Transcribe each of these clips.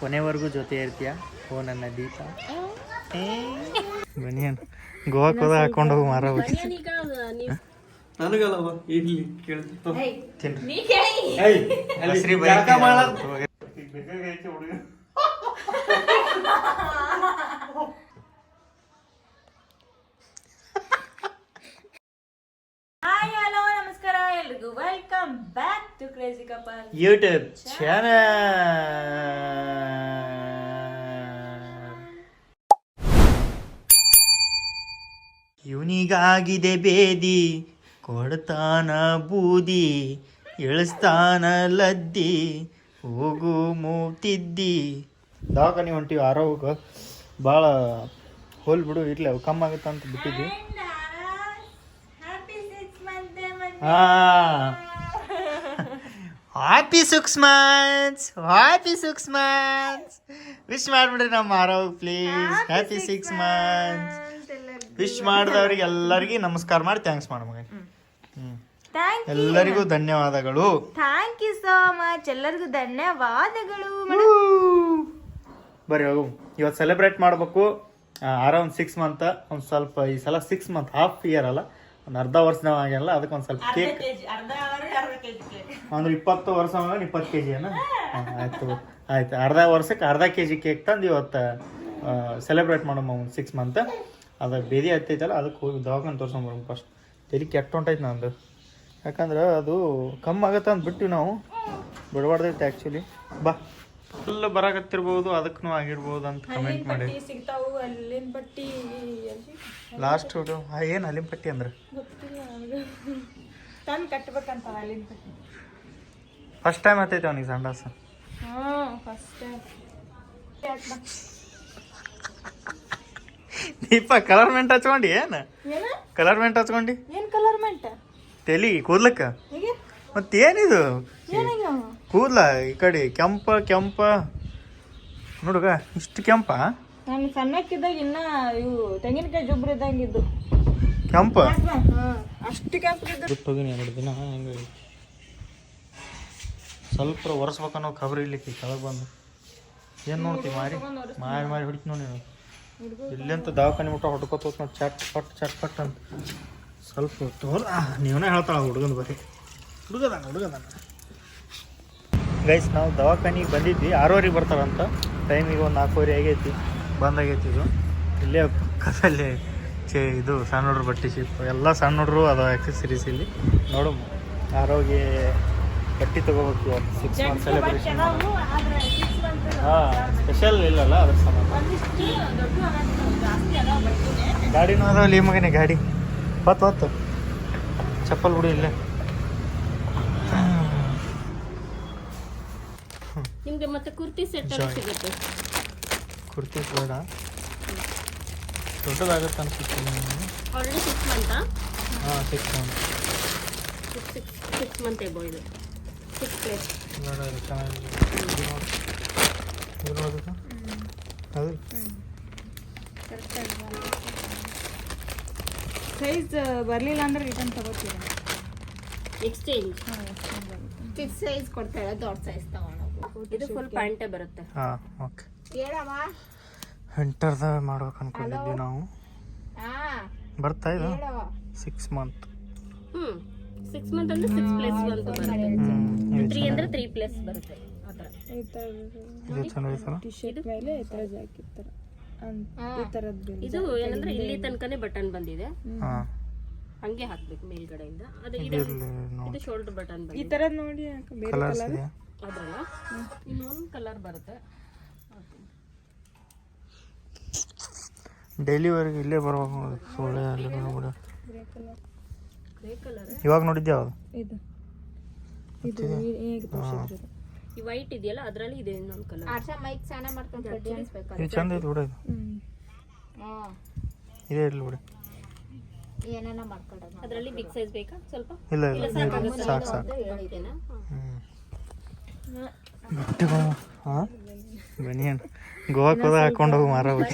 ಕೊನೆವರೆಗೂ ಜೊತೆ ಇರ್ತೀಯ ಓ ನನ್ನ ದೀಪ. ಬನಿಯನ್ ಗೋವಾಕ್ಕೆ ಹೋದಾಗ ಹಾಕೊಂಡು ಹೋಗಿ ಮಾರ ನನಗಲ್ಲವ ಇಲ್ಲಿ ಹಾಯ್ ಹಲೋ ನಮಸ್ಕಾರ ಎಲ್ರಿಗೂ welcome back to crazy couple YouTube channel. ಇವನಿಗಾಗಿದೆ ಬೇದಿ, ಕೊಡ್ತಾನ ಬೂದಿ, ಇಳಿಸ್ತಾನ ಲದ್ದಿ, ಹೋಗು ಮೂತಿದ್ದಿ. ದವಾಖಾನೆ ಹೊಂಟಿವಿ ಆರೋಗ್ಯ ಭಾಳ ಹೋಲ್ ಬಿಡು, ಇರ್ಲಿ ಅವು ಕಮ್ಮಿ ಆಗುತ್ತೆ ಅಂತ ಬಿಟ್ಟಿದ್ವಿ. Happy 6 months, happy 6 months. Wish ಮಾಡ್ಬಿಡ್ರಿ ನಮ್ಮ ಆರೋಗ್ಯ ಪ್ಲೀಸ್. Happy 6 months. ವಿಶ್ ಮಾಡಿದವ್ರಿಗೆ ಎಲ್ಲರಿಗೂ ನಮಸ್ಕಾರ ಮಾಡಿ ಥ್ಯಾಂಕ್ಸ್ ಮಾಡ ಮಗ. ಎಲ್ಲರಿಗೂ ಧನ್ಯವಾದಗಳು. Thank you so much. ಎಲ್ಲರಿಗೂ ಧನ್ಯವಾದಗಳು. ಬರ್ರಿ ಹೋಗು, ಇವತ್ತು ಸೆಲೆಬ್ರೇಟ್ ಮಾಡಬೇಕು. ಅರೌಂಡ್ 6 month, ಒಂದು ಸ್ವಲ್ಪ ಈ ಸಲ 6 month, ಹಾಫ್ ಇಯರ್ ಅಲ್ಲ, ಒಂದು ಅರ್ಧ ವರ್ಷ ಆಗಿಲ್ಲ. ಅದಕ್ಕೆ ಒಂದು ಸ್ವಲ್ಪ ಕೇಕ್ ಅಂದ್ರೆ 20 ವರ್ಷ 20 kg ಅನ್ನ ಆಯ್ತು ಅರ್ಧ ವರ್ಷಕ್ಕೆ ಅರ್ಧ kg ಕೇಕ್ ತಂದು ಇವತ್ತು ಸೆಲೆಬ್ರೇಟ್ ಮಾಡಮ್ಮ. ಒಂದು 6 month ಅದು ಬೇದಿ ಹತ್ತೈತಲ್ಲ, ಅದಕ್ಕೆ ಹೋಗಿ ದವಾಖಾನೆ ತೋರ್ಸ್ಕೊಂಬರೋಣ ಫಸ್ಟ್. ತಲೆ ಕೆಟ್ಟ ಹೊಂಟೈತೆ ನಂದು, ಯಾಕಂದ್ರೆ ಅದು ಕಮ್ಮಿ ಆಗತ್ತೆ ಅಂತ ಬಿಟ್ಟು ನಾವು ಬಿಡಬಾರ್ದೈತೆ ಆ್ಯಕ್ಚುಲಿ. ಬಾ ಫುಲ್ ಬರಾಕತ್ತಿರ್ಬೋದು, ಅದಕ್ಕೂ ಆಗಿರ್ಬೋದು ಅಂತ ಕಮೆಂಟ್ ಮಾಡಿ. ಲಾಸ್ಟ್ ಏನು ಅಲ್ಲಿನ ಪಟ್ಟಿ ಅಂದ್ರೆ ಫಸ್ಟ್ ಟೈಮ್ ಹತ್ತೈತೆ ಅವನಿಗೆ ಸಂಡಾಸ. ದೀಪ ಕಲರ್ ಮೆಂಟ್ ಹಚ್ಕೊಂಡಿ? ಏನು ಕಲರ್ ಮೆಂಟ್ ಹಚ್ಕೊಂಡಿ? ತಲಿ ಕೂದ್ಲಕ್ಕ ಮತ್ತೇನಿದು ಕೂದ್ಲ ಈ ಕಡೆ ಕೆಂಪ ನೋಡುಗ ಇಷ್ಟು ಕೆಂಪ. ನಾನು ಸಣ್ಣಕ್ಕಿದ್ದಾಗ ಇನ್ನ ಇವು ತೆಂಗಿನಕಾಯಿ ಜೊಬ್ರು ಇದ್ದಂಗಿದ್ದು ಕೆಂಪ, ಅಷ್ಟು ಕೆಂಪ ಬಿಟ್ಟು ಹೋಗಿನಿ 2 ದಿನ. ಹೆಂಗ ಸ್ವಲ್ಪ ಒರೆಸ್ಬೇಕನ್ನೋ ಖಬರ್ ಇರ್ಲಿಕ್ಕೆ ಕೆಳಗೆ ಬಂದು ಏನು ನೋಡ್ತೀವಿ ಮಾರಿ ಹೊಡಿತು ನೋಡಿ ನೀನು. ಇಲ್ಲಂತ ದವಾಖಾನೆ ಮುಟ್ಟ ಹೊಡ್ಕೋತ ನೋಡಿ ಚಟ್ ಪಟ್ ಅಂತ ಸ್ವಲ್ಪ ತೋರ. ನೀವನೇ ಹೇಳ್ತಾಳ ಹುಡುಗನ ಬರೀ ಹುಡುಗದಾನ. ಗೈಸ್, ನಾವು ದವಾಖಾನಿಗೆ ಬಂದಿದ್ವಿ, 6:00 ಬರ್ತಾರಂತ. ಟೈಮಿಗೆ ಒಂದು 4:00 ಆಗೈತಿ, ಬಂದಾಗೈತಿ. ಇದು ಇಲ್ಲೇ ಪಕ್ಕದಲ್ಲಿ ಇದು ಸಣ್ಣ ಹುಡ್ರು ಬಟ್ಟೆ ಶಿಪ್, ಎಲ್ಲ ಸಣ್ಣ ಹುಡ್ರು ಅದು ಆಕ್ಸೆಸರೀಸ್ ಇಲ್ಲಿ ನೋಡು. ಆರೋಗ್ಯ ಬಟ್ಟೆ ತೊಗೋಬೇಕು ಇವತ್ತು 6 month ಸೆಲೆಬ್ರೇಷನ್. ಸ್ಪೆಷಲ್ ಇಲ್ಲಲ್ಲ ಅದ್ರ ಸಂಬಂಧ. ಗಾಡಿನೂ ಅದಾವಲ್ಲಿ ಈ ಮಗನೇ ಗಾಡಿ. ಹೊತ್ತು ಚಪ್ಪಲ್ ಬಿಡು ಇಲ್ಲೇ. ನಿಮಗೆ ಮತ್ತೆ ಕುರ್ತಿ ಸೆಟ್ ಸಿಗುತ್ತೆ. ಕುರ್ತಿ ಬೇಡ, ದೊಡ್ಡದಾಗುತ್ತೆ ಅನ್ಸುತ್ತೆ. Already 6 month. ಹಾಂ 6 month. 6 month ಎಬೋ ಇದು 6 ಪ್ಲೇಸ್ ಬೇಡ, ಇದು ಚೆನ್ನಾಗಿದೆ. ಅದು ಸೈಜ್ ಬರಲಿಲ್ಲ ಅಂದ್ರೆ ರಿಟರ್ನ್ ತಗೋತೀರಾ? ಎಕ್ಸ್ಚೇಂಜ್. ಚಿಕ್ಕ ಸೈಜ್ ಕೊಡ್ತಾರೆ, ದೊಡ್ಡ ಸೈಜ್ ತಗೊಂಡೋಗು. ಇದು ಫುಲ್ ಪ್ಯಾಂಟೇ ಬರುತ್ತೆ. ಹಾಂ ಓಕೆ. ವಿಂಟರ್ದಾಗ ಮಾಡ್ಬೇಕು ಅನ್ಕೊಂಡಿದ್ವಿ ನಾವು. ಬರ್ತಾ ಇದು 6 month. 6 month ಅಂದ್ರೆ 6 ಪ್ಲೇಸ್ ಬಂತು ಬರುತ್ತೆ. 3 ಅಂದ್ರೆ 3 ಪ್ಲೇಸ್ ಬರುತ್ತೆ. ಆ ಥರ ಇದು ಚೆನ್ನಾಗಿತ್ತಲ್ಲ. ಟಿ-ಶರ್ಟ್ ಮೇಲೆ ಈ ಥರ ಜಾಕೆಟ್ ಥರ ಈ ಥರದ್ದು. ಇದು ಏನಂದ್ರೆ ಇಲ್ಲಿ ತನಕನೇ ಬಟನ್ ಬಂದಿದೆ, ಹಾಂ ಹಂಗೆ ಹಾಕ್ಬೇಕು ಮೇಲ್ಗಡೆಯಿಂದ. ಅದು ಇದು ಶೋಲ್ಡರ್ ಬಟನ್ ಬಂದಿದೆ. ಈ ಥರ ನೋಡಿ ಬೇರೆ ಕಲರ್ ಅದ್ರಲ್ಲ ಇನ್ನೊಂದು ಕಲರ್ ಬರುತ್ತೆ. ಡೈಲಿವರೆಗೆ ಇಲ್ಲೇ ಬರ್ಬೇಕು. ಸೊಳ್ಳೆ ಅಲ್ಲಿ ಗ್ರೇ ಕಲರ್ ಇವಾಗ ನೋಡಿದ್ದೆ ಯಾವುದು? ಇದು ಹೇಗೆ ತೋರಿಸಿದ್ರು? ಈ ವೈಟ್ ಇದೆಯಲ್ಲ, ಅದರಲ್ಲಿ ಇದೆ ಇನ್ನೊಂದು ಕಲರ್. ಇದು ಚಂದ ಐತೆ ಬಿಡ. ಇದೇ ಇರಲಿ ಬಿಡಿ. ಅದರಲ್ಲಿ ಬಿಗ್ ಸೈಜ್ ಬೇಕಾ ಸ್ವಲ್ಪ? ಇಲ್ಲ ಸಾಕು. ಹಾಂ ಬನಿಯನ್ ಗೋವಾಕ್ಕೆ ಹೋದಾಗ ಹಾಕೊಂಡು ಹೋಗಿ ಮಾರ.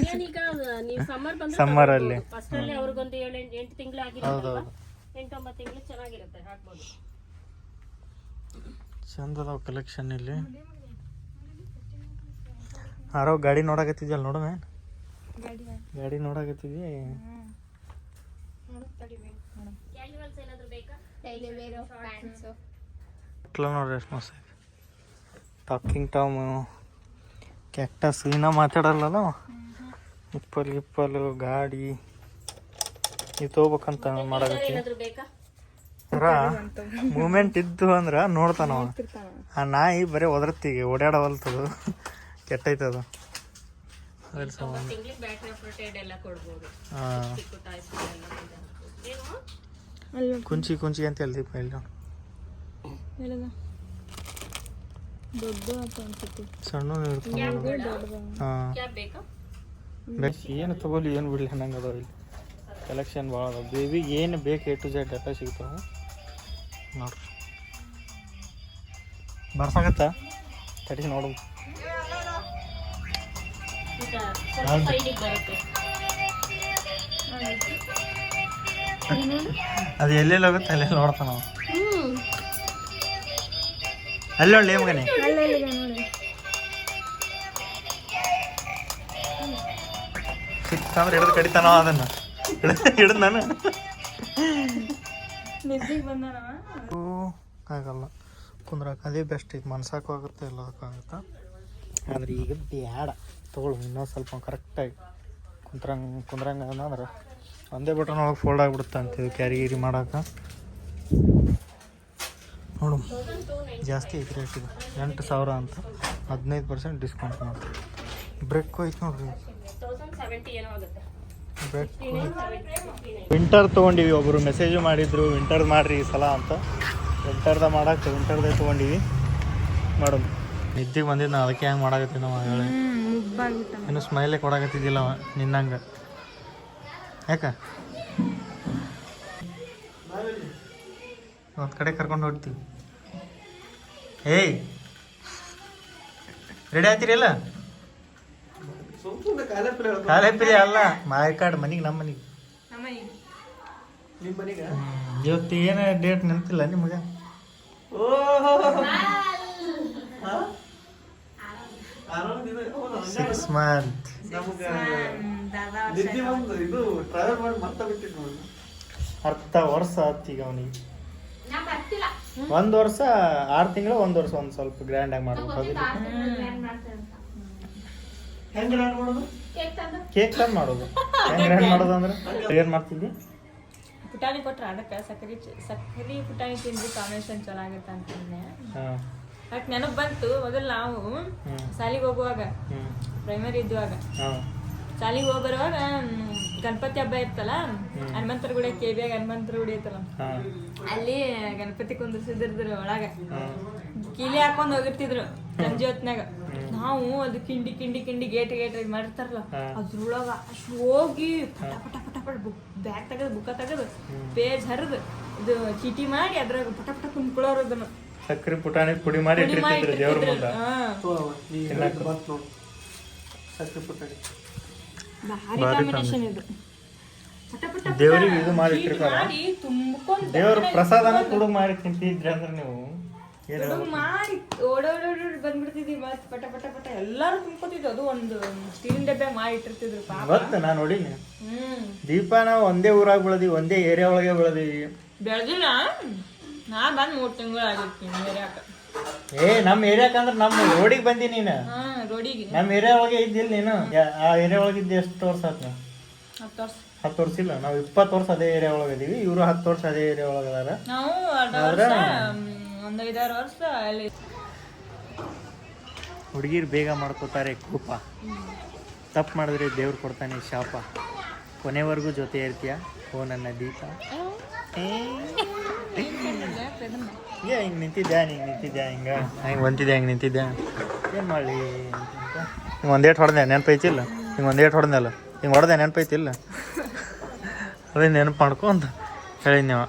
ಈಗ ನೀವು ಸಮ್ಮರ್ ಬಂದ್ರೆ ಸಮ್ಮರಲ್ಲಿ ಫಸ್ಟ್ ಅಲ್ಲಿ ಅವ್ರಿಗೊಂದು 7-8 ತಿಂಗಳು ಆಗಿರೋದಲ್ಲ, 8-9 ತಿಂಗಳು ಚೆನ್ನಾಗಿರುತ್ತೆ, ಹಾಕ್ಬೋದು. ಚಂದ ಅದಾವ ಕಲೆಕ್ಷನ್ ಇಲ್ಲಿ. ಯಾರೋ ಗಾಡಿ ನೋಡಕತ್ತಿದ್ಯಲ್ಲ ನೋಡೋಣ ಗಾಡಿ ನೋಡಕತ್ತಿದ್ವಿ. ಕ್ಯಾಶುವಲ್ಸ್ ಏನಾದರೂ ಬೇಕಾ? ಡೈಲಿ ವೇರ್ ಪ್ಯಾಂಟ್ಸ್ ನೋಡ್ರಿ ಎಷ್ಟು ಮಸ್ತ್ ಐತಿ. ಟಾಕಿಂಗ್ ಟಾಮ್ ಕ್ಯಾಕ್ಟಸ್ ಇನ್ನೂ ಮಾತಾಡಲ್ಲ. ಇಪ್ಪಲು ಗಾಡಿ ನೀವು ತೊಗೋಬೇಕಂತ ಮಾಡಕತ್ತಿ. ಏನಾದರೂ ಬೇಕಾ? ಮೂಮೆಂಟ್ ಇದ್ದು ಅಂದ್ರೆ ನೋಡ್ತಾನವ. ಆ ನಾಯಿ ಬರೀ ಒದರತ್ತಿಗೆ ಓಡಾಡವಲ್ತದು, ಕೆಟ್ಟೈತದು. ಅದ್ರ ಸಂಬಂಧ ತಿಂಗಳಿಗೆ ಬ್ಯಾಟ್ರಿ ಆಪರೇಟೆಡ್ ಎಲ್ಲ ಕೊಡ್ಬೋದು. ಕುಂಚಿ ಅಂತ ಹೇಳ್ದೀಪ ಇಲ್ಲಿ ಸಣ್ಣ ಏನು ತಗೋಲಿ ಏನು ಬಿಡಲಿ ಹಂಗೆ ಅದಾವ ಇಲ್ಲಿ. ಕಲೆಕ್ಷನ್ ಭಾಳ ಅದಾವ. ಬೇಬಿಗೆ ಏನು ಬೇಕು A to Z ಎಲ್ಲ ಸಿಗ್ತಾವೆ ನೋಡ್ರಿ. ಬರ್ಸಾಗತ್ತ ತಡಿಸಿ ನೋಡು. ಅದು ಎಲ್ಲೆಲ್ಲಿ ಹೋಗುತ್ತೆ ಅಲ್ಲೆಲ್ಲಿ ನೋಡ್ತಾನ ನಾವು. ಅಲ್ಲಿ ಒಳ್ಳೆ ಮಗನೇ ಸಿಕ್ತಂದ್ರೆ ಹಿಡಿದು ಕಡಿತಾನೋ ಅದನ್ನು ಹಿಡಿದು ನಾನು ಆಗಲ್ಲ ಕುಂದ್ರಾಕ. ಅದೇ ಬೆಸ್ಟ್ ಈಗ ಮನ್ಸಾಕು ಆಗುತ್ತೆ ಎಲ್ಲದಕ್ಕಾಗುತ್ತೆ. ಆದ್ರೆ ಈಗ ಬ್ಯಾಡ ತೊಗೊಳು ಇನ್ನೊಂದು ಸ್ವಲ್ಪ ಕರೆಕ್ಟಾಗಿ ಕುಂದ್ರಂಗೆ ಅಂದ್ರೆ ಒಂದೇ ಬಟನ್ ಒಳಗೆ ಫೋಲ್ಡ್ ಆಗಿಬಿಡುತ್ತೆ ಅಂತೀವಿ ಕ್ಯಾರಿ ಮಾಡೋಕೆ. ನೋಡು ಜಾಸ್ತಿ ಐತಿ ರೇಟ್. ಇದು 8,000 ಅಂತ 15% ಡಿಸ್ಕೌಂಟ್ ಮಾಡ್ತೀವಿ. ಬ್ರೇಕ್ ಹೋಯ್ತು ನೋಡ್ರಿ. ಬ್ರೇಕ್ ವಿಂಟರ್ ತೊಗೊಂಡಿವಿ. ಒಬ್ಬರು ಮೆಸೇಜು ಮಾಡಿದ್ರು ವಿಂಟರ್ ಮಾಡಿರಿ ಈ ಸಲ ಅಂತ. ವಿಂಟರ್ದೇ ತೊಗೊಂಡಿವಿ. ಮಾಡು ನಿದ್ದಿಗೆ ಬಂದಿದ್ದು ನಾ ಅದಕ್ಕೆ ಹೆಂಗೆ ಮಾಡಾಕತ್ತೀವಿ ನಾವು ಹೇಳಿ. ಇನ್ನು ಸ್ಮೈಲೇ ಕೊಡಾಕತ್ತಿದ್ದಿಲ್ಲ ನಿನ್ನಂಗೆ. ಯಾಕೆ ಒಂದು ಕಡೆ ಕರ್ಕೊಂಡು ಹೊಡ್ತೀವಿ. ಏಯ್ ರೆಡಿ ಆಗ್ತೀರಿಲ್ಲ? ಕಾಲೇಪಿರಿ ಅಲ್ಲ ಮಾರ್ಕಾಡ್ ಮನೆಗೆ. ನಮ್ಮ ಮನೆಗೆ ಇವತ್ತು ಏನು ಡೇಟ್ ನೆನಪಿಲ್ಲ ನಿಮಗೆ? 6 months. 10 ವರ್ಷ ಆಯ್ತು ಈಗ ಅವನಿಗೆ. 1 ವರ್ಷ 6 ತಿಂಗಳು 1 ವರ್ಷ ಒಂದು ಸ್ವಲ್ಪ ಗ್ರ್ಯಾಂಡಾಗಿ ಮಾಡ್ಬೇಕು. ಕೇಕ್ ತಂದು ಮಾಡೋದು. ಹೆಂಗೆ ಗ್ರ್ಯಾಂಡ್ ಮಾಡೋದು ಅಂದ್ರೆ ಏನು ಮಾಡ್ತಿದ್ವಿ? ಪುಟಾಣಿ ಕೊಟ್ರೆ ಅದಕ್ಕೆ ಸಕ್ಕರೆ ಪುಟಾಣಿ ತಿಂದು ಕಾಂಬಿನೇಷನ್ ಚೆನ್ನಾಗಿರುತ್ತೆ ಅಂತಂದೆ. ಯಾಕೆ ನೆನಪು ಬಂತು. ಮೊದಲು ನಾವು ಶಾಲಿಗೆ ಹೋಗುವಾಗ ಪ್ರೈಮರಿ ಇದ್ದುವಾಗ ಶಾಲಿಗೆ ಹೋಗಿ ಬರುವಾಗ ಗಣಪತಿ ಹಬ್ಬ ಇರ್ತಲ್ಲ, ಹನುಮಂತರ ಗುಡಿ KBಯಾಗ ಹನುಮಂತರ ಗುಡಿ ಐತಲ್ಲ, ಅಲ್ಲಿ ಗಣಪತಿ ಕುಂದ್ರಿಸಿದ್ರು. ಒಳಗ ಕೀಲಿ ಹಾಕೊಂಡ್ ಹೋಗಿರ್ತಿದ್ರು ಸಂಜೆ ಹೊತ್ನಾಗ. ನಾವು ಅದು ಕಿಂಡಿ ಗೇಟ್ ಮಾಡಿರ್ತಾರಲ್ಲ ಅದ್ರೊಳಗ ಅಷ್ಟು ಹೋಗಿ ಪಟ ಪಟ ಬ್ಯಾಗ್ ತೆಗೆದು ಬುಕ್ಕ ತೆಗೆದು ಪೇಜ್ ಹರಿದು ಇದು ಚೀಟಿ ಮಾಡಿ ಅದ್ರಾಗ ಪಟ ಕುಂದ್ಕೊಳ್ಳೋರು. ಅದನ್ನು ಸಕ್ಕರೆ ಪುಟಾಣಿ ಪುಡಿ ಮಾಡಿ ಇಟ್ಟಿರ್ತಿದ್ರು ದೇವ್ರ ಮುಂದೆ. ಸಕ್ಕರೆ ಪುಟಾಣಿ ದೇವ್ರಿಗೆ ಇದು ಮಾಡಿ ಇಟ್ಟಿರ್ತಾರ. ದೇವ್ರ ಪ್ರಸಾದನ ಕುಡುಗ್ ಮಾಡಿ ತಿಂತಿದ್ರಿ ಅಂದ್ರೆ ನೀವು ಮಾಡಿ ಓಡೋಡಿ ಬಂದ್ಬಿಡ್ತಿದ್ವಿ. ಮತ್ ಪಟ ಪಟ ಎಲ್ಲಾರು ತುಂಬ್ಕೊತಿದ್ವಿ. ಅದು ಒಂದು ಸ್ಟೀಲಿನ ಡಬ್ಬೆ ಮಾಡಿ ಇಟ್ಟಿರ್ತಿದ್ರು. ಗೊತ್ತ ನಾ ನೋಡಿನಿ. ದೀಪ ನಾವು ಒಂದೇ ಊರಾಗ ಬೆಳೆದಿವಿ, ಒಂದೇ ಏರಿಯಾ ಒಳಗೆ ಬೆಳೆದಿವಿ. ಬೆಳೆದಿಲ್ಲ ನಾ ಬಂದ್ 3 ತಿಂಗಳು ಆಗಿರ್ತೀನಿ ಏರಿಯಾಕ. ನಮ್ ಏರಿಯಾಕ ಅಂದ್ರೆ ನಮ್ಮ ರೋಡಿಗೆ ಬಂದಿ ನೀನು. ರೋಡಿಗೆ ನಮ್ ಏರಿಯಾ ಒಳಗೆ ಇದ್ದಿಲ್ಲ ನೀನು. ಆ ಏರಿಯಾ ಒಳಗೆ ಇದ್ದಿ ಎಷ್ಟು ವರ್ಷ ಆಯ್ತು? 10 ವರ್ಷ ಇಲ್ಲ. ನಾವು 20 ವರ್ಷ ಅದೇ ಏರಿಯಾ ಒಳಗೆ ಇದೀವಿ. ಇವರು 10 ವರ್ಷ ಅದೇ ಏರಿಯಾ ಒಳಗೆ ಅದಾರ. ನಾವು 1-5 ವರ್ಷ ಅಲ್ಲಿ. ಹುಡುಗಿರು ಬೇಗ ಮಾಡ್ಕೋತಾರೆ ಕೋಪ, ತಪ್ಪು ಮಾಡಿದ್ರೆ ದೇವ್ರು ಕೊಡ್ತಾನೆ ಶಾಪ, ಕೊನೆವರೆಗೂ ಜೊತೆ ಇರ್ತೀಯ ಓ ನನ್ನ ದೀಪ. ಹಿಂಗೆ ನಿಂತಿದ್ದೆ ಹಿಂಗೆ ಬಂತಿದ್ದೆ ಏನು ಮಾಡಲಿ ಹಿಂಗೆ ಒಂದೇಟು ಹೊಡೆದೆ ನೆನಪೈತಿಲ್ಲ. ಹಿಂಗೆ ಒಂದೇಟು ಹೊಡೆದಲ್ಲ, ಹಿಂಗೆ ಹೊಡೆದೆ ನೆನಪೈತಿಲ್ಲ. ಅದೇ ನೆನಪು ಮಾಡ್ಕೊ ಅಂತ ಹೇಳಿದ್ ನೀವು.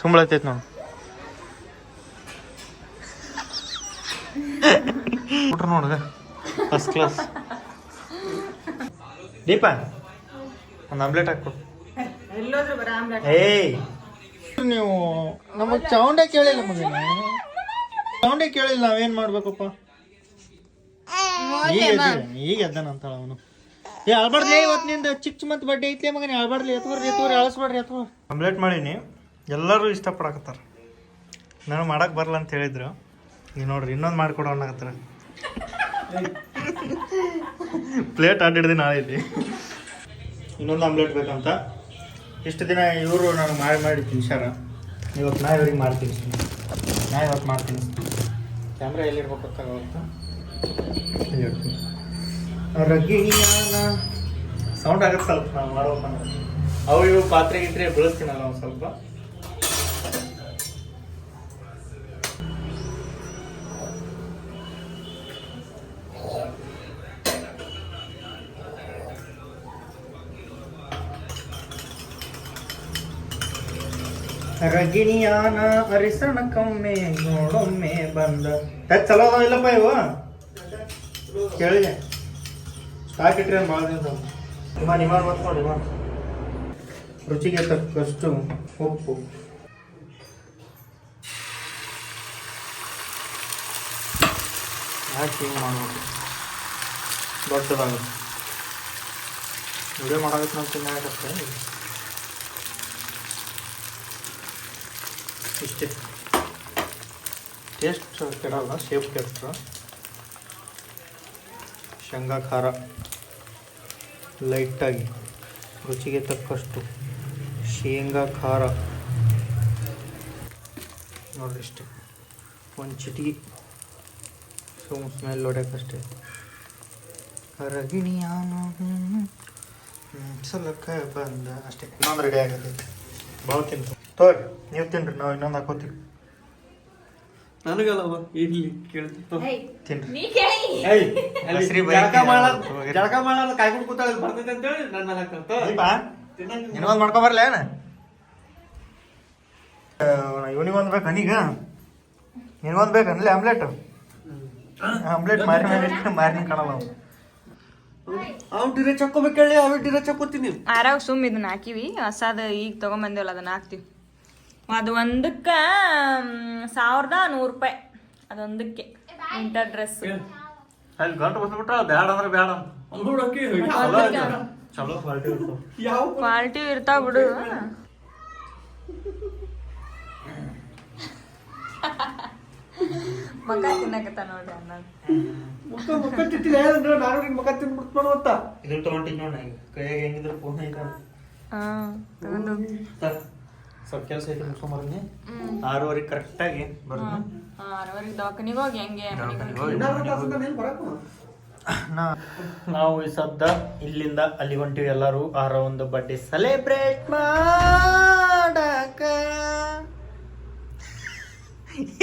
ಸುಂಬಳತೈತೆ ನೋಡಿ. ಊಟ್ರ ನೋಡ್ಗ ಫಸ್ಟ್ ಕ್ಲಾಸ್. ದೀಪ ಒಂದು ಆಮ್ಲೆಟ್ ಹಾಕ್ಕೊಡು. ಏಯ್ ನೀವು ನಮಗೆ ಚೌಂಡೆ ಕೇಳಿಲ್ಲ ಮಗನೇ. ಚೌಂಡೆ ಕೇಳಿಲ್ಲ ನಾವೇನು ಮಾಡ್ಬೇಕಪ್ಪ? ಈಗ ಎದ್ದಾನಂತಾಳ ಅವನು. ಏ ಅಳ್ಬಾರ್ದ್ಲೇ ಇವತ್ತು ನಿಂದ ಚಿಕ್ಕ ಮತ್ತು ಬಡ್ಡೆ ಐತ್ಲೇ ಮಗನೇ, ಅಳ್ಬಾರ್ದ್ಲಿ ಎತ್ಕೊರಿ ಅಳಿಸ್ಬೇಡ್ರಿ ಎತ್ಕೊ. ಆಮ್ಲೆಟ್ ಮಾಡೀನಿ, ಎಲ್ಲರೂ ಇಷ್ಟಪಡಕತ್ತಾರ. ನಾನು ಮಾಡಕ್ಕೆ ಬರಲ್ಲ ಅಂತ ಹೇಳಿದ್ರು. ಈಗ ನೋಡ್ರಿ ಇನ್ನೊಂದು ಮಾಡಿಕೊಡೋಣಕತ್ತಾರ. ಪ್ಲೇಟ್ ಆಡಿಡ್ದು ನಾಳೆ ಇಲ್ಲಿ ಇನ್ನೊಂದು ಆಮ್ಲೆಟ್ ಬೇಕಂತ. ಇಷ್ಟು ದಿನ ಇವರು ನಾನು ಮಾಡಿ ತಿನ್ಸಾರ. ಇವತ್ತು ನಾ ಇವ್ರಿಗೆ ಮಾಡ್ತೀನಿ. ಇವತ್ತು ಮಾಡ್ತೀನಿ. ಕ್ಯಾಮ್ರಾ ಎಲ್ಲಿರ್ಬೇಕಾಗತ್ತ ರಗಿಣಿಯಾನ ಸೌಂಡ್ ಆಗತ್ತೆ ಸ್ವಲ್ಪ. ನಾವು ಮಾಡ್ಬೇಕಂದ್ರೆ ಅವು ಇವು ಪಾತ್ರೆ ಗಿಟ್ರೆ ಬೆಳೆಸ್ತೀನಲ್ಲ ಒಂದು ಸ್ವಲ್ಪ. ರಗಿಣಿಯಾನ ಅರಿಸಣಕ್ಕೊಮ್ಮೆ ನೋಡೊಮ್ಮೆ ಬಂದ. ಚಲೋ ಅದಾವ ಇಲ್ಲಪ್ಪ ಇವು ಕೇಳಿದೆ. ಹಾಕಿಟ್ರೆ ಭಾಳ ದಿನ ನಿಮ್ಮ ಬಂತು ನೋಡಿ. ರುಚಿಗೆ ತಕ್ಕಷ್ಟು ಉಪ್ಪು, ಹಾಕಿ ಮಾಡ್ಬೇಕು. ದೊಡ್ಡದಾಗುತ್ತೆ ವಿಡಿಯೋ ಮಾಡಾಕತ್ತೆ ನಾವು ತಿನ್ನಾಕತ್ತೆ. ಇಷ್ಟೇ ಟೇಸ್ಟ್ ಕೆಡಲ್ಲ, ಶೇಪ್ ಕೆಟ್ಟ. ಶೇಂಗಾ ಖಾರ ಲೈಟಾಗಿ, ರುಚಿಗೆ ತಕ್ಕಷ್ಟು ಶೇಂಗಾ ಖಾರ ನೋಡ್ರಿ. ಇಷ್ಟೇ ಒಂದು ಚಿಟಿಕೆ ಸ್ಮೆಲ್ ಹೊಡ್ಯಾಕಷ್ಟೇ. ರಗಿಣಿಯಾನು ಸಲಕ್ಕೆ ಬಂದ ಅಷ್ಟೇ. ಇನ್ನೊಂದು ರೆಡಿ ಆಗತ್ತೈತಿ. ಭಾಳ ತಿಂತು ತೋರಿ, ನೀವು ತಿನ್ರಿ, ನಾವು ಇನ್ನೊಂದು ಹಾಕೋತೀವಿ. ನನಗಲ್ಲವ ಇಡ್ಲಿ ಕೇಳ್ತಿ ತಿನ್ರಿ. ಜಳಕ ಮಾಡಲ್ಲ ಕಾಯ್ಕೊಂಡು ಕೂತಾಳ ಬರ್ತೈತೆ ಅಂತೇಳಿ ನನ್ನ ಮೇಲೆ ಹಾಕ್ತಂತ. ಇನ್ನೊಂದು ಮಾಡ್ಕೊಬರ್ಲ ಏನ? ಇವನಿಗೊಂದು ಬೇಕು ನನಗ, ನಿನಗೊಂದು ಬೇಕು ಅನ್ಲಿ ಆಮ್ಲೆಟ್. ಆಮ್ಲೆಟ್ ಮಾರಿನ ಕಾಣಲ್ಲ ಅವ್ನು. ಅವ್ನು ಡಿರೆ ಚಕ್ಕೋಬೇಕು ಹೇಳಿ, ಅವ್ನು ಡಿರೆ ಚಕ್ಕೋತೀನಿ. ಆರಾಗ ಸುಮ್ಮ ಇದನ್ನ ಹಾಕಿವಿ. ಹೊಸದ ಈಗ ತೊಗೊಂಬಂದೇವಲ್ಲ ಅದನ್ನ ಹಾಕ್ತಿವಿ. ಅದು ಒಂದಕ್ಕೆ 1100 ರೂಪಾಯಿ. ಅದೊಂದಕ್ಕೆ ವಿಂಟರ್ ಡ್ರೆಸ್. ಅಲ್ಲಿ ಗಂಟು ಬಂದ್ಬಿಟ್ರ ಬ್ಯಾಡ ಅಂದ್ರೆ ಬ್ಯಾಡ ಅಂತ. ಚಲೋ ಕ್ವಾಲಿಟಿ ಇರ್ತಾವ. ಯಾವ ಕ್ವಾಲಿಟಿ ಇರ್ತಾವ ಬಿಡು. ಮಕ್ಕ ತಿನ್ನಕತ್ತ ನೋಡ್ರಿ ಅನ್ನ. ಮುಖ ತಿಟ್ಟಿಲ್ಲ ಅಂದ್ರೆ ನಾನು ನಿನ್ ಮುಖ ತಿನ್ಬಿಡ್ತು ಅಂತ. ಇದು ತಗೊಂಡಿದ್ ನೋಡ ಕೈಯಾಗ ಹೆಂಗಿದ್ರು ಫೋನ್ ಐತ. ತಗೊಂಡು ಸ್ವಲ್ಪ ಕೆಲಸ ಐತೆ ಮುಗಿಸ್ಕೊಂಬರ್ತೀನಿ. 6:30 ಕರೆಕ್ಟಾಗಿ ಬರ್ತೀನಿ. 6:30 ದವಾಖಾನಿಗೆ ಹೋಗಿ ಹೆಂಗೆ ನಾವು ಈ ಸದ್ದ ಇಲ್ಲಿಂದ ಅಲ್ಲಿ ಹೊಂಟಿವಿ. ಎಲ್ಲರೂ ಆರ ಒಂದು ಬರ್ಡೇ ಸೆಲೆಬ್ರೇಟ್ ಮಾಡಕ.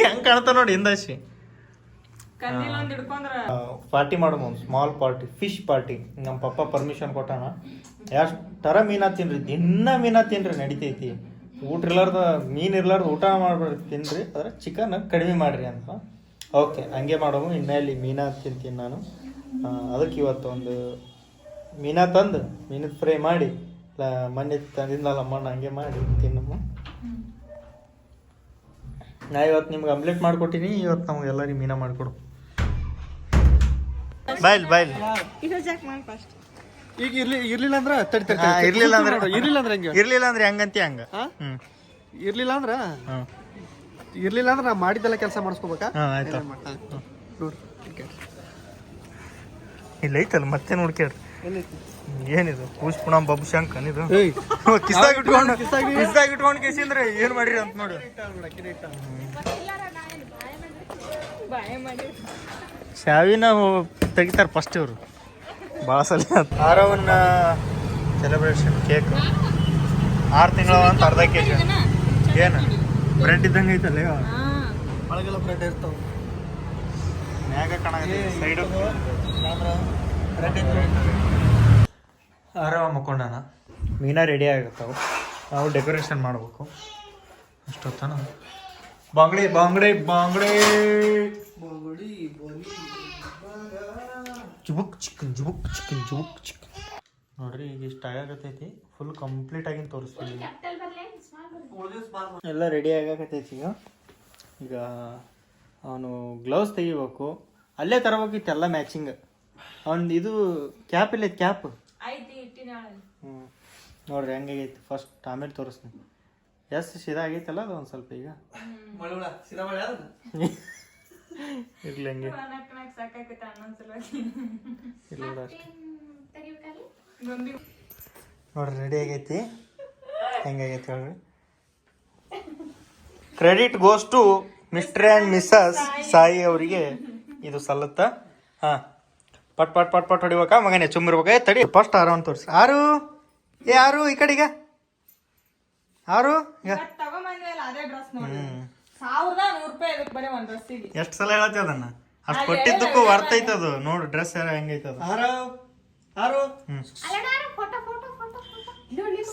ಹೆಂಗ್ ಕಾಣ್ತಾ ನೋಡಿ ಹಿಂದಾಶಿ. ಪಾರ್ಟಿ ಮಾಡೋಣ, ಒಂದು ಸ್ಮಾಲ್ ಪಾರ್ಟಿ, ಫಿಶ್ ಪಾರ್ಟಿ. ನಮ್ಮ ಪಪ್ಪ ಪರ್ಮಿಷನ್ ಕೊಟ್ಟಾನ. ಎಷ್ಟರ ಮೀನಾ ತಿನ್ರಿ, ದಿನ ಮೀನಾ ತಿನ್ರಿ ನಡಿತೈತಿ. ಊಟ ಇರ್ಲಾರ್ದ ಮೀನು ಇರ್ಲಾರ್ದ ಊಟ ಮಾಡ್ಬೇಡ್ರಿ, ತಿನ್ರಿ. ಆದರೆ ಚಿಕನ್ ಕಡಿಮೆ ಮಾಡ್ರಿ ಅಂತ. ಓಕೆ ಹಂಗೆ ಮಾಡೋವು. ಇನ್ಮೇಲೆ ಮೀನಾ ತಿಂತೀನಿ ನಾನು. ಅದಕ್ಕೆ ಇವತ್ತು ಒಂದು ಮೀನಾ ತಂದು ಮೀನದ ಫ್ರೈ ಮಾಡಿ, ಮೊನ್ನೆ ತಂದಿದ್ದಲ್ಲ ಮಣ್ಣು ಹಂಗೆ ಮಾಡಿ ತಿನ್ನಮ್ಮ. ನಾ ಇವತ್ತು ನಿಮ್ಗೆ ಆಮ್ಲೆಟ್ ಮಾಡ್ಕೊಟ್ಟಿನಿ. ಇವತ್ತು ನಮ್ಗೆ ಎಲ್ಲರಿಗೂ ಮೀನಾ ಮಾಡಿಕೊಡು. ಬಾಯ್ಲ್ ಈಗ ಇರ್ಲಿಲ್ಲ ಅಂದ್ರೆ ಇರ್ಲಿಲ್ಲ ಅಂದ್ರೆ ಇರ್ಲಿಲ್ಲ ಅಂದ್ರೆ ಹೆಂಗಂತಿ ಹಂಗ. ಇರ್ಲಿಲ್ಲ ಅಂದ್ರೆ ನಾ ಮಾಡಿದ್ದೆಲ್ಲ ಕೆಲಸ ಮಾಡಿಸ್ಕೋಬೇಕಾ? ಆಯ್ತು. ಇಲ್ಲ ಐತಲ್ಲ ಮತ್ತೆ ನೋಡ್ಕೇಳ್ರಿ. ಏನಿದು ಪುಷ್ಪುಣ ಬಬ್ ಶಂಕನ್ ಇದು ಕಿಸ್ದಾಗ ಇಟ್ಕೊಂಡು ಕೇಸಿಂದ್ರೆ ಏನ್ ಮಾಡಿರಿ ಅಂತ ನೋಡಿ. ಶಾವಿನ ತೆಗಿತಾರೆ ಫಸ್ಟ್ ಇವರು ಭಾಳ ಸಲ. ಆರವನ್ನ ಸೆಲೆಬ್ರೇಷನ್ ಕೇಕ್ 6 ತಿಂಗಳ ಅಂತ ಅರ್ಧ ಕೆಜಿ. ಏನು ಬ್ರೆಡ್ ಇದ್ದಂಗೆ ಐತಲ್ಲ ಒಳಗೆಲ್ಲ ಬ್ರೆಡ್ ಇರ್ತಾವ. ಮ್ಯಾಗ ಕಾಣಾಗತ್ತೆ ಸೈಡು ಆರವ ಮಕ್ಕೊಂಡಾನ. ಮೀನಾ ರೆಡಿ ಆಗತ್ತಾವ. ನಾವು ಡೆಕೋರೇಷನ್ ಮಾಡ್ಬೇಕು ಅಷ್ಟೊತ್ತನ. ಬಾಂಗ್ಡೆ ಬಾಂಗ್ಡೆ ಬಾಂಗ್ಡೆ ಜುಬುಕ್ ಚಿಕನ್ ಜುಬುಕ್ ಚಿಕನ್ ಜುಬುಕ್ ಚಿಕನ್ ನೋಡ್ರಿ. ಈಗ ಇಷ್ಟ ಆಗತೈತಿ. ಫುಲ್ ಕಂಪ್ಲೀಟ್ ಆಗಿ ತೋರಿಸ್ತೀವಿ. ಎಲ್ಲ ರೆಡಿ ಆಗಕತ್ತೈತಿ. ಈಗ ಅವನು ಗ್ಲೌಸ್ ತೆಗಿಬೇಕು. ಅಲ್ಲೇ ತರಬೇಕಿತ್ತು ಎಲ್ಲ ಮ್ಯಾಚಿಂಗ್. ಅವ್ನು ಇದು ಕ್ಯಾಪ್ ಇಲ್ಲ ಕ್ಯಾಪ್. ಐತಿ ಇಟ್ಟಿನ ಹ್ಞೂ ನೋಡ್ರಿ ಹೆಂಗಾಗೈತಿ ಫಸ್ಟ್ ಆಮೇಲೆ ತೋರಿಸ್ತೀನಿ. ಎಷ್ಟು ಸೀದಾ ಆಗೈತಲ್ಲ ಅದು ಒಂದು ಸ್ವಲ್ಪ ಈಗ ಮಳೆ ಸೀದಾ ಮಳೆ ಆದ ಇರ್ಲಿ ಹಂಗೆ ಸಾಕಾಗೈತೆ ಅನ್ನೊಂದ್ ಸಲುವಾಗಿ ಇಲ್ಲ ಅಷ್ಟೇ ತೆಗಿಬೇಕಲ್ಲಿ ನೋಡ್ರಿ ರೆಡಿ ಆಗೈತಿ. ಹೆಂಗಾಗೈತಿ ಹೇಳ್ರಿ. Credit goes to mister and missus Sai ಅವರಿಗೆ ಇದು ಸಲ್ಲುತ್ತಾ. ಹಾಂ ಪಟ್ ಪಟ್ ಪಟ್ ಪಟ್ ಹೊಡಿಬೇಕಾ ಮಗನೇ ಚುಮ್ಮಿರ್ಬೇಕಾ ತಡಿ ಫಸ್ಟ್ ಆರು ಅಂತ ತೋರಿಸಿ. ಆರು ಯಾರು ಈ ಕಡೆಗ ಆರು ಈಗ ತಗೊಂಬಂದ್ವಲ್ಲ ಅದೇ ಡ್ರೆಸ್ ನೋಡಿ ಹ್ಞೂ 1100 ರೂಪಾಯಿ ಅದಕ್ಕೆ ಬರೀ ಒಂದ್ ಡ್ರೆಸ್ಸಿಗೆ. ಎಷ್ಟು ಸಲ ಹೇಳತ್ತಿ ಅದನ್ನ ಅಷ್ಟು ಕೊಟ್ಟಿದ್ದಕ್ಕೂ ವರ್ತ್ ಐತದು. ನೋಡು ಡ್ರೆಸ್ ಯಾರು ಹೆಂಗೈತದ. ಆರು ಹ್ಞೂ ಅಲ್ಲಡ ಫೋಟೋ ಫೋಟೋ ಫೋಟೋ ಫೋಟೋ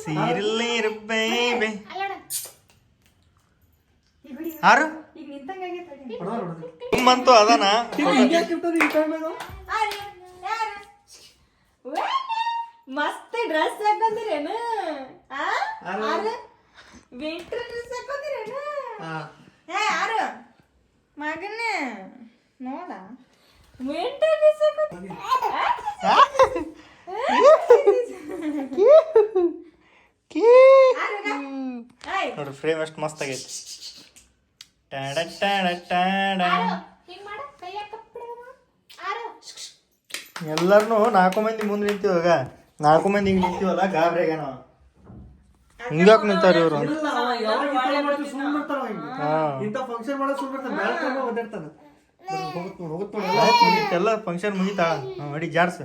ಸೀರಿಲ್ಲಿ ಬೇಬಿ ಅಲ್ಲಡ ಆರು ಈಗ ನಿಂತಂಗಾಗೈತೆ ನಿಮ್ಮಂತೂ ಅದನ ಮಸ್ತ್ ಡ್ರೆಸ್ ಹಾಕೊಂಡಿರೇನು ವಿಂಟರ್ ಡ್ರೆಸ್ ಹಾಕೊಂಡಿರೇನು ಯಾರು ಮಗನ ನೋಡ ವಿಂಟರ್ ಡ್ರೆಸ್ ನೋಡ್ರಿ ಫ್ರೇಮ್ ಎಷ್ಟು ಮಸ್ತ್ ಆಗೈತಿ. ಹಿಂಗ್ ಮಾಡು ಕೈ ಹಾಕಪ್ಪಿಡೋದು ಆರು ಎಲ್ಲಾರು 4 ಮಂದಿ ಮುಂದೆ ನಿಂತೀವಾಗ 4 ಮಂದಿ ಹಿಂಗೆ ನಿಂತೀವಲ್ಲ ಗಾಬ್ರಿಯಾಗ ನಾವು ಹಿಂಗ್ಯಾಕೆ ನಿಂತಾರ ಇವರು. ಇಂಥ ಫಂಕ್ಷನ್ ಮಾಡೋ ಸುಮ್ಮನೆ ಬ್ಯಾಳ್ಕಮ್ಮ ಓದಾಡ್ತಾನೆ ಎಲ್ಲ ಫಂಕ್ಷನ್ ಮುಗಿತಾ ಅಡಿ ಜಾಡ್ಸ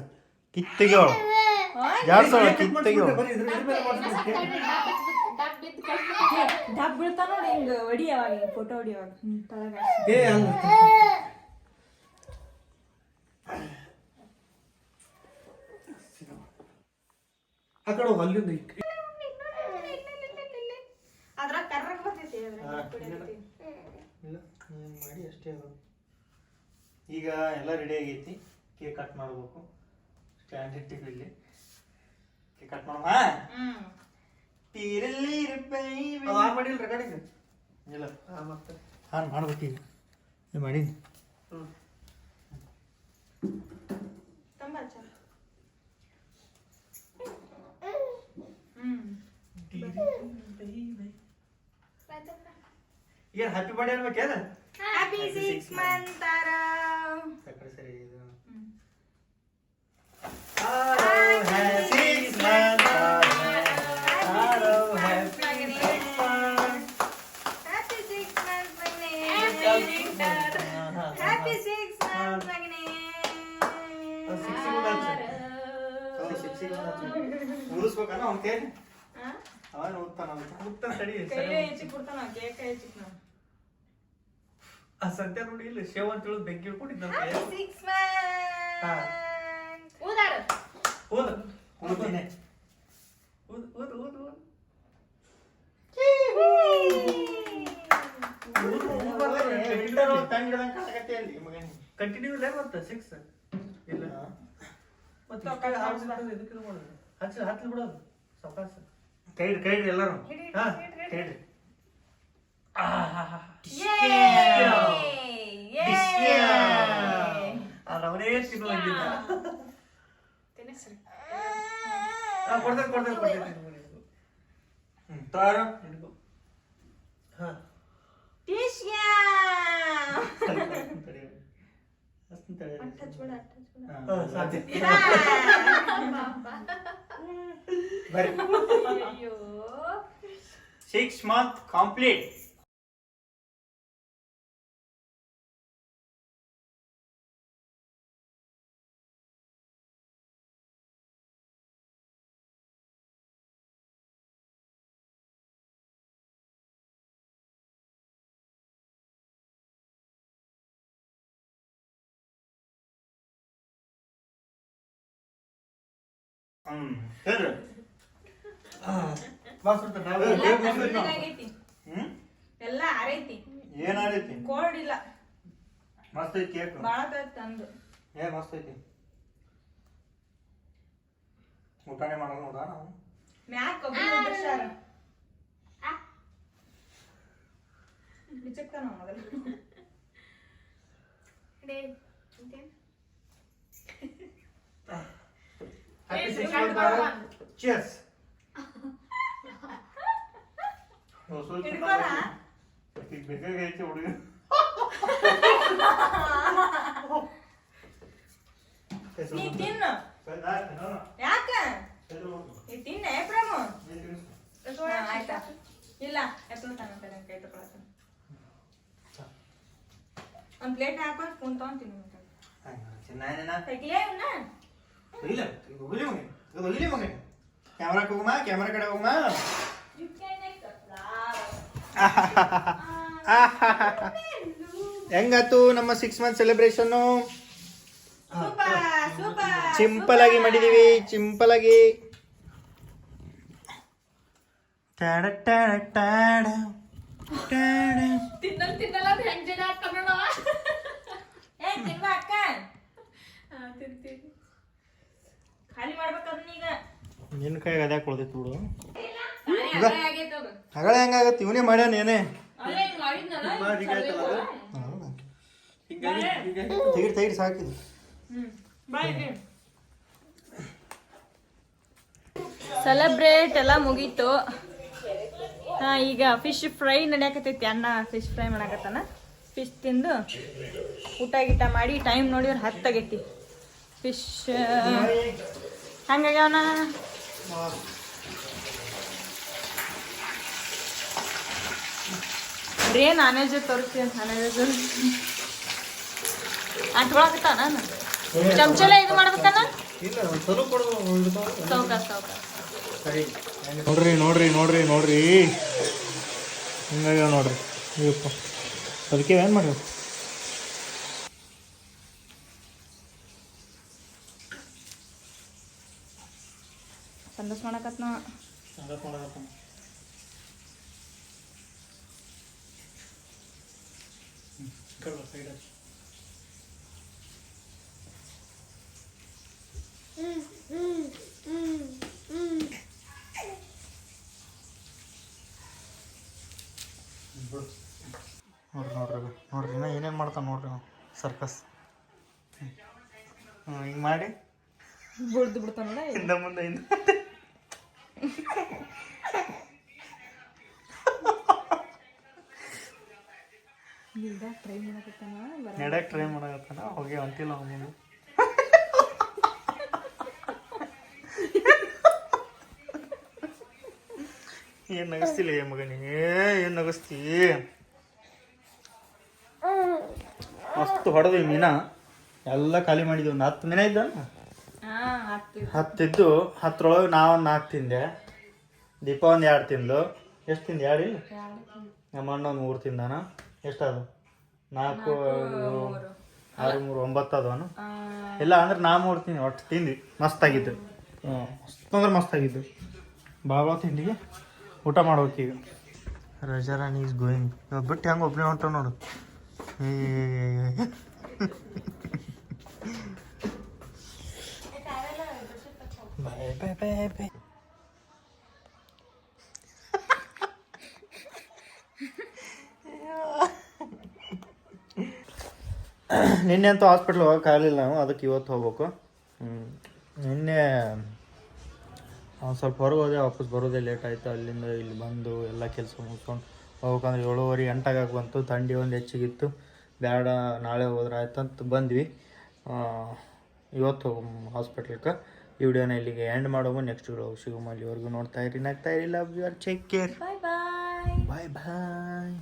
ಕಿತ್ತಿಗೆ ಅವಳು ಜಾಡ್ಸೋಳ ಕಿತ್ತಿಗೆ ಅವಳು. ಡಬ್ ಬೀಳ್ತಾ ನೋಡಿ ಹಿಂಗ ಹೊಡಿಯವಾಗ ಫೋಟೋ ಹೊಡಿಯವಾಗ ತಳಗ ಆ ಕಡೆ ಅಲ್ಲಿಂದ ಅದ್ರ ಕರ್ರಗ್ ಬರ್ತೈತಿ ಮಾಡಿ ಅಷ್ಟೇ ಅದು. ಈಗ ಎಲ್ಲ ರೆಡಿ ಆಗೈತಿ. ಕೇಕ್ ಕಟ್ ಮಾಡ್ಬೇಕು. ಸ್ಟ್ಯಾಂಡ್ ಇಟ್ಟಿವಿ ಇಲ್ಲಿ. ಕೇಕ್ ಕಟ್ ಮಾಡೋಣ. ತೀರಲ್ಲಿ ಮಾಡಿಲ್ಲ ರೆಕಾರ್ಡಿಂಗ್ ಇಲ್ಲ ಮತ್ತೆ ಹಾಂ ಮಾಡ್ಬೇಕೀಗ ಮಾಡೀನಿ. ಏನ್ ಹ್ಯಾಪಿ ಬರ್ಡೇ ಅನ್ಬೇಕೇನ ಹ್ಯಾಪಿ 6 ಮಂತ್ ತಾರಾವ್ ಸಕ್ಕರೆ ಸರಿ ಇದು ಊದಿಸ್ಬೇಕನ್ನ ಅವ್ನ ಕೇಳಿ ಅವನು ಊದ್ತಾನ ಊದ್ತಾನ ಸರಿ ಆ ಸಂತೆ ನೋಡಿ ಇಲ್ಲ ಶೇವ್ ಅಂತ ಹೇಳೋದು ಬೆಂಕಿ ಹಿಡ್ಕೊಂಡಿದ್ದ ಊದಾರು ಓದ ಊದ್ತೀನಿ. ಓದ್ ಓದ್ ಓದ್ ಓದ್ ಕಂಟಿನ್ಯೂ ಇಲ್ಲ ಮತ್ತೆ 6 ಇಲ್ಲ ಮತ್ತೆ ಇದಕ್ಕೆ ಮಾಡೋದು ಹಚ್ಚಿ ಬಿಡೋದು ಸಾವಕಾಶ ಕೈ ಹಿಡ್ರಿ ಎಲ್ಲರೂ. ಹಾ ಕೈ ಹಿಡ್ರಿ. ಅವನೇ ತಿನ್ನುವಂಗಿಲ್ಲ ಕೊಡ್ತೇನೆ ತಾರ ಹಾ ಬರ್ರಿ 6 month complete. ಹೇಳ್ರಿ ಎಲ್ಲ ಆರೈತಿ ಏನಾರೈತಿ ಕೋಲ್ಡ್ ಇಲ್ಲ ಮಸ್ತ್ ಐತಿ ಕೇಕ್ ಬಾಳ ತಂದು ಮಸ್ತ್ ಐತಿ. ಊಟನೇ ಮಾಡೋದು ನೋಡ ನಾವು ಮ್ಯಾಕ್ ಕೊಬ್ಬರಿ ಬರ್ಸಾರ ಬಿಚ್ಚಕ್ತಾನ ಮೊದಲು ಚಿಯರ್ಸ್. ಬೇಕಾಗೈತಿ ಹುಡುಗ. ನೀ ತಿನ್ನು. ಯಾಕ ನೀ ತಿನ್ನೆ ಪ್ರಮು. ಆಯ್ತಾ ಇಲ್ಲ ಎತ್ತೋತಾನ ಕೈ ತಗೊಳತಾನ. ಒಂದು ಪ್ಲೇಟ್ ಹಾಕೊಂಡು ಸ್ಪೂನ್ ತಗೊಂಡು ತಿನ್ನು. ಕ್ಯಾಮ್ರಾ ಹೋಗಮ್ಮ, ಕ್ಯಾಮ್ರಾ ಕಡೆ ಹೋಗಮ್ಮ. ಹೆಂಗಾತು ನಮ್ಮ 6 ಮಂತ್ ಸೆಲೆಬ್ರೇಷನ್? ಸಿಂಪಲ್ ಆಗಿ ಮಾಡಿದೀವಿ, ಸಿಂಪಲ್ ಆಗಿ. ಖಾಲಿ ಮಾಡ್ಬೇಕಂದ್ರೆ ಈಗ ನಿನ್ನ ಕೈಗೆ ಅದ್ಯಾಕೆ ಉಳ್ದೈತಿ ಬಿಡು. ಹಗಳ ಹೆಂಗಾಗತ್ತೆ? ಇವನೇ ಮಾಡ್ಯಾನ ಏನೇ. ತೆಗಿರಿ ಸಾಕಿದು. ಸೆಲೆಬ್ರೇಟ್ ಎಲ್ಲ ಮುಗೀತು. ಈಗ ಫಿಶ್ ಫ್ರೈ ನಡೆಯಕತ್ತೈತಿ. ಅಣ್ಣ ಫಿಶ್ ಫ್ರೈ ಮಾಡಕತ್ತಾನ. ಫಿಶ್ ತಿಂದು ಊಟ ಗೀಟ ಮಾಡಿ ಟೈಮ್ ನೋಡಿದ್ರೆ 10 ಆಗೈತಿ. ಫಿಶ್ ಹಂಗಾಗ್ಯಾವನ. ಬರೀ ನಾನ್ ವೆಜ್ ತೋರಿಸ್ತೀನಿ ಅಂತ. ನಾನ್ ವೆಜ್ ಅಂಟ್ಕೊಳಕತ್ತಾವ. ನಾನು ಚಮಚೆಲ್ಲ ಇದು ಮಾಡ್ಬೇಕಾನ. ನೋಡ್ರಿ ಹಿಂಗಾಗ್ಯಾವ ನೋಡ್ರಿ. ಅಯ್ಯಪ್ಪ, ಅದಕ್ಕೆ ಏನು ಮಾಡ್ರಿ? ಸಂದಸ್ ಮಾಡಕತ್ ನಾವ. ನೋಡ್ರಿ ಇನ್ನ ಏನೇನು ಮಾಡ್ತಾನೆ ನೋಡ್ರಿ ನಾವು. ಸರ್ಕಸ್ ಹಿಂಗೆ ಮಾಡಿ ಬಿಡ್ತಾನ ನೋಡ. ಹಿಂದೆ ಮುಂದೆ ನೆಡಕ್ಕೆ ಟ್ರೈ ಮಾಡಕತ್ತಾನ. ಹೋಗಿ ಹೊಂಟಿಲ್ಲ ಅವನು. ಏನು ನಗಿಸ್ತಿಲ್ಲ ಮಗನೇ, ಏನು ನಗಿಸ್ತಿ? ಮಸ್ತ್ ಹೊಡೆದ್ವಿ ಮೀನ ಎಲ್ಲ ಖಾಲಿ ಮಾಡಿದ್ವಿ. ಒಂದು 10 ಮೀನ ಇದ್ದ. 10 ಇದ್ದು 10ರೊಳಗೆ ನಾವೊಂದು 4 ತಿಂದೆ. ದೀಪ ಒಂದು 2 ತಿಂದು. ಎಷ್ಟು ತಿಂದು? 2 ಇಲ್ಲ. ನಮ್ಮ ಅಣ್ಣ ಒಂದು 3 ತಿಂದಾನ. ಎಷ್ಟದು? 4 6 3 9 ಅದವನು. ಇಲ್ಲ ಅಂದ್ರೆ ನಾ 3 ತಿಂದು ಒಟ್ಟು ತಿಂದ್ವಿ. ಮಸ್ತಾಗಿದ್ದು. ಮಸ್ತ್ ಅಂದ್ರೆ ಮಸ್ತಾಗಿದ್ದು. ಭಾಳ ತಿಂಡಿಗೆ ಊಟ ಮಾಡ್ಬೇಕೀಗ. ರಜಾರಾಣಿ ಈಸ್ ಗೋಯಿಂಗ್. ಇವಾಗ ಬಿಟ್ಟು ಹೆಂಗೆ ಒಬ್ಬನೇ ಹೊಂಟ ನೋಡು. ಬಾಯ್ ಬಾಯ್ ಬಾಯ್ ಬಾಯ್. ನಿನ್ನೆ ಅಂತೂ ಹಾಸ್ಪಿಟ್ಲ್ ಹೋಗೋಕ್ಕಾಗಲಿಲ್ಲ ನಾವು. ಅದಕ್ಕೆ ಇವತ್ತು ಹೋಗ್ಬೇಕು. ನಿನ್ನೆ ಸ್ವಲ್ಪ ಹೊರಗೆ ಹೋದೆ. ವಾಪಸ್ ಬರೋದೇ ಲೇಟ್ ಆಯಿತು. ಅಲ್ಲಿಂದ ಇಲ್ಲಿ ಬಂದು ಎಲ್ಲ ಕೆಲಸ ಮುಗಿಸ್ಕೊಂಡು ಹೋಗ್ಬೇಕಂದ್ರೆ 7:30 8 ಬಂತು. ಥಂಡಿ ಒಂದು ಹೆಚ್ಚಿಗಿತ್ತು. ಬೇಡ ನಾಳೆ ಹೋದ್ರೆ ಆಯ್ತಂತ ಬಂದ್ವಿ. ಇವತ್ತು ಹಾಸ್ಪಿಟ್ಲ್ಗೆ. ಈ ವಿಡಿಯೋನ ಇಲ್ಲಿಗೆ ಎಂಡ್ ಮಾಡೋದು. ನೆಕ್ಸ್ಟ್ ವಿಡಿಯೋ ಸಿಗುಮ. ಅಲ್ಲಿವರೆಗೂ ನೋಡ್ತಾ ಇರಿ, ನಗ್ತಾ ಇರಿ. Love you all. Take care. Bye bye. Bye bye.